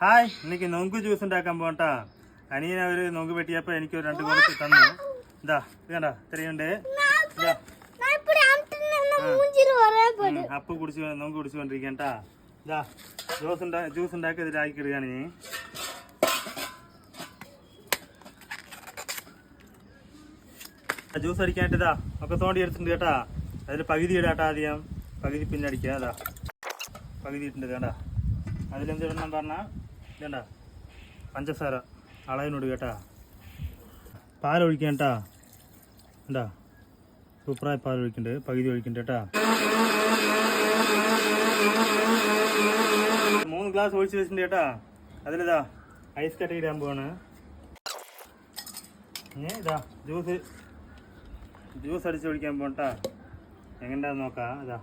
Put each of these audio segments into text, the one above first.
Hi, എനിക്ക് നൊങ്ക് juice ഉണ്ടാക്കാൻ പോകട്ടാ. അനിയനെ ഒരു നൊങ്ക് വെട്ടിയപ്പോൾ എനിക്ക് ഒരു 2 കുറച്ച് തന്നു. ഇതാ ഇത് കണ്ട ഇത്രയുണ്ട്. അപ്പ് നൊങ്ക് കുടിച്ചുകൊണ്ടിരിക്കട്ടാ. ഇതാ ജ്യൂസ് ഉണ്ടാക്കി ഇതിലാക്കിയിടുകയാണ് ഇനി. ജ്യൂസ് അടിക്കാനായിട്ട് ഇതാ ഒക്കെ തോണ്ടി എടുത്തിട്ടുണ്ട് കേട്ടാ. അതിൽ പകുതി ഇടാട്ടാ, ആദ്യം പകുതി പിന്നെ അടിക്കുക. അതാ പകുതി ഇട്ടുണ്ട് കേട്ടാ. അതിലെന്തിടണം പറഞ്ഞാൽ ഇതണ്ട പഞ്ചസാര അളവിനോട് കേട്ടാ. പാലൊഴിക്കാൻ കേട്ടാ. എന്താ സൂപ്പറായി പാൽ ഒഴിക്കുന്നുണ്ട്, പകുതി ഒഴിക്കുന്നുണ്ട് കേട്ടാ. 3 ഗ്ലാസ് ഒഴിച്ച് വെച്ചിട്ടുണ്ട് കേട്ടാ. അതിലിതാ ഐസ് കട്ട ഇടാൻ പോവാണ്. ഇതാ ജ്യൂസ് അടിച്ച് ഒഴിക്കാൻ പോകട്ടാ. എങ്ങനെയാന്ന് നോക്കാം. ഇതാ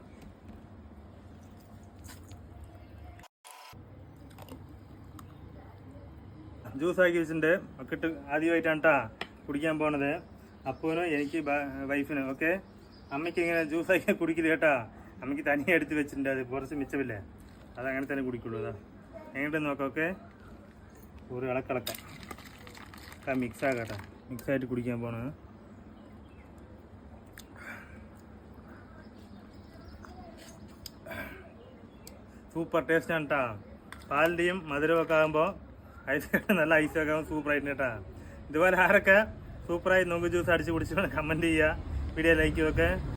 ജ്യൂസ് ആക്കി വെച്ചിട്ടുണ്ട്. ഒക്കെ ഇട്ട് ആദ്യമായിട്ടാണ് കേട്ടാ കുടിക്കാൻ പോണത്. അപ്പൂനും എനിക്ക് വൈഫിനും ഓക്കെ. അമ്മയ്ക്ക് ഇങ്ങനെ ജ്യൂസാക്കി കുടിക്കില്ല കേട്ടാ. അമ്മയ്ക്ക് തനിയെ എടുത്ത് വെച്ചിട്ടുണ്ട്. അത് കുറച്ച് മിച്ചമില്ലേ, അതങ്ങനെ തന്നെ കുടിക്കുള്ളൂ. അതാ എങ്ങോട്ട് നോക്കാം. ഓക്കെ, ഒരു ഇളക്കിളക്കാം. മിക്സാകട്ടെ. മിക്സായിട്ട് കുടിക്കാൻ പോണത്. സൂപ്പർ ടേസ്റ്റാണ് കേട്ടാ. പാലിൻ്റെയും മധുരമൊക്കെ ആകുമ്പോൾ നല്ല ഐസൊക്കെ ആകുമ്പോൾ സൂപ്പറായിട്ട് കേട്ടാ. ഇതുപോലെ ആരൊക്കെ സൂപ്പറായി നൊങ്ക് ജ്യൂസ് അടിച്ച് കുടിച്ചിട്ട് കമൻറ്റ് ചെയ്യുക, വീഡിയോ ലൈക്ക് ഒക്കെ.